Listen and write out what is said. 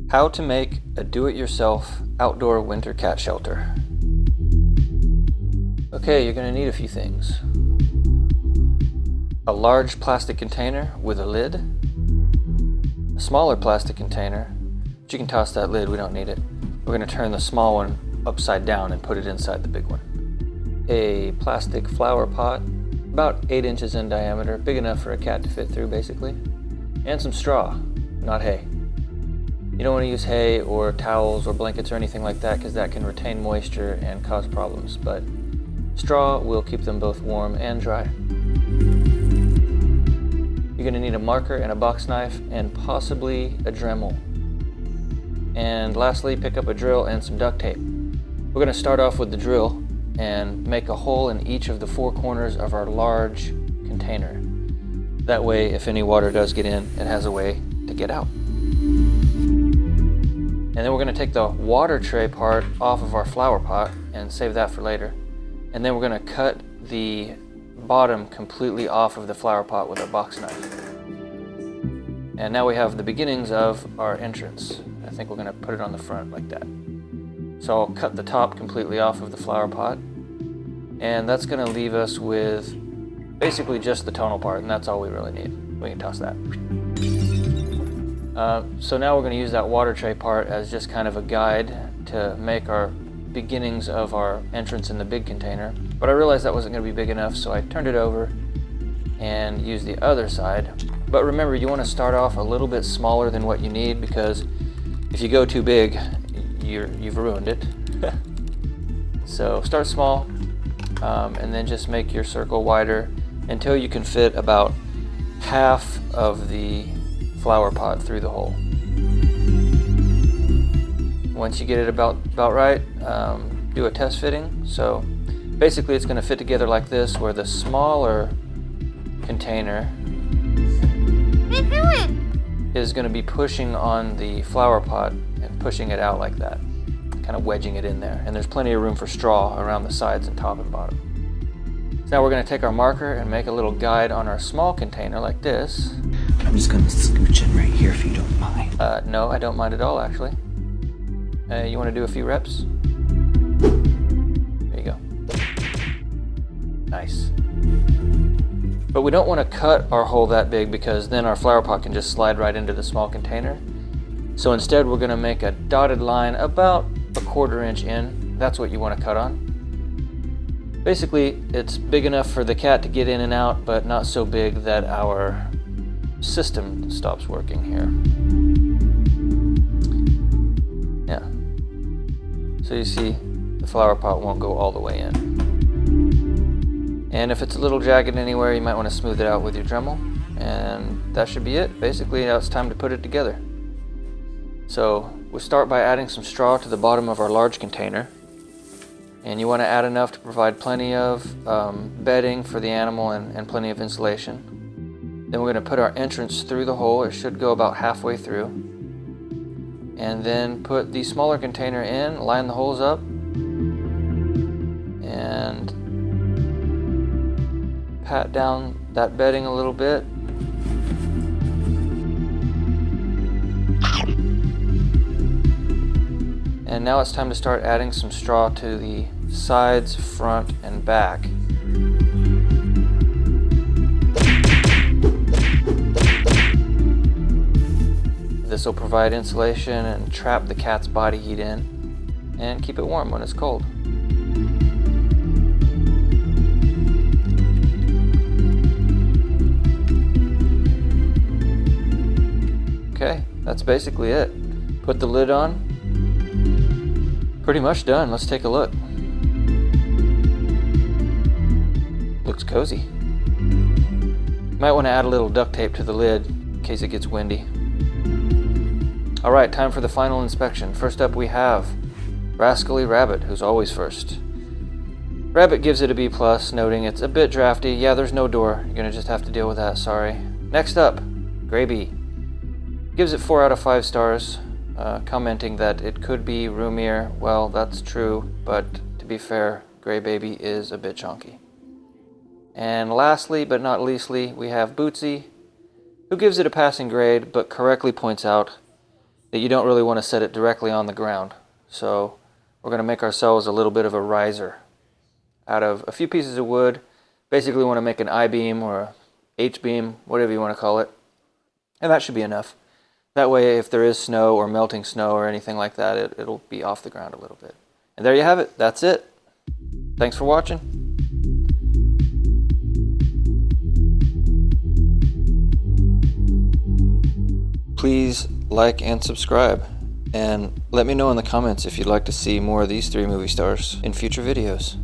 How to make a do-it-yourself outdoor winter cat shelter. Okay, you're going to need a few things. A large plastic container with a lid. A smaller plastic container, but you can toss that lid, we don't need it. We're going to turn the small one upside down and put it inside the big one. A plastic flower pot, about 8 inches in diameter, big enough for a cat to fit through basically. And some straw, not hay. You don't want to use hay or towels or blankets or anything like that because that can retain moisture and cause problems, but straw will keep them both warm and dry. You're going to need a marker and a box knife and possibly a Dremel. And lastly, pick up a drill and some duct tape. We're going to start off with the drill and make a hole in each of the 4 corners of our large container. That way, if any water does get in, it has a way to get out. And then we're going to take the water tray part off of our flower pot and save that for later. And then we're going to cut the bottom completely off of the flower pot with a box knife. And now we have the beginnings of our entrance. I think we're going to put it on the front like that. So I'll cut the top completely off of the flower pot. And that's going to leave us with basically just the tonal part, and that's all we really need. We can toss that. So now we're going to use that water tray part as just kind of a guide to make our beginnings of our entrance in the big container. But I realized that wasn't going to be big enough, so I turned it over and used the other side. But remember, you want to start off a little bit smaller than what you need, because if you go too big, you've ruined it. So start small, and then just make your circle wider until you can fit about half of the flower pot through the hole. Once you get it about right, do a test fitting. So basically it's going to fit together like this, where the smaller container is going to be pushing on the flower pot and pushing it out like that, kind of wedging it in there. And there's plenty of room for straw around the sides and top and bottom. So now we're going to take our marker and make a little guide on our small container like this. I'm just going to scooch in right here if you don't mind. No, I don't mind at all, actually. You want to do a few reps? There you go. Nice. But we don't want to cut our hole that big, because then our flower pot can just slide right into the small container. So instead we're going to make a dotted line about a 1/4 inch in. That's what you want to cut on. Basically, it's big enough for the cat to get in and out, but not so big that our system stops working here. Yeah. So you see, the flower pot won't go all the way in. And if it's a little jagged anywhere, you might want to smooth it out with your Dremel. And that should be it. Basically, now it's time to put it together. So we'll start by adding some straw to the bottom of our large container. And you want to add enough to provide plenty of bedding for the animal and plenty of insulation. Then we're going to put our entrance through the hole. It should go about halfway through. And then put the smaller container in, line the holes up, and pat down that bedding a little bit. And now it's time to start adding some straw to the sides, front, and back. This will provide insulation and trap the cat's body heat in and keep it warm when it's cold. Okay, that's basically it. Put the lid on. Pretty much done. Let's take a look. Looks cozy. Might want to add a little duct tape to the lid in case it gets windy. Alright, time for the final inspection. First up we have Rascally Rabbit, who's always first. Rabbit gives it a B+, noting it's a bit drafty. Yeah, there's no door. You're going to just have to deal with that, sorry. Next up, Gray Bee. Gives it 4 out of 5 stars, commenting that it could be roomier. Well, that's true, but to be fair, Gray Baby is a bit chonky. And lastly, but not leastly, we have Bootsy, who gives it a passing grade, but correctly points out that you don't really want to set it directly on the ground. So we're going to make ourselves a little bit of a riser out of a few pieces of wood. Basically want to make an I-beam or a H-beam, whatever you want to call it. And that should be enough. That way, if there is snow or melting snow or anything like that, it'll be off the ground a little bit. And there you have it. That's it. Thanks for watching. Please like and subscribe. And let me know in the comments if you'd like to see more of these three movie stars in future videos.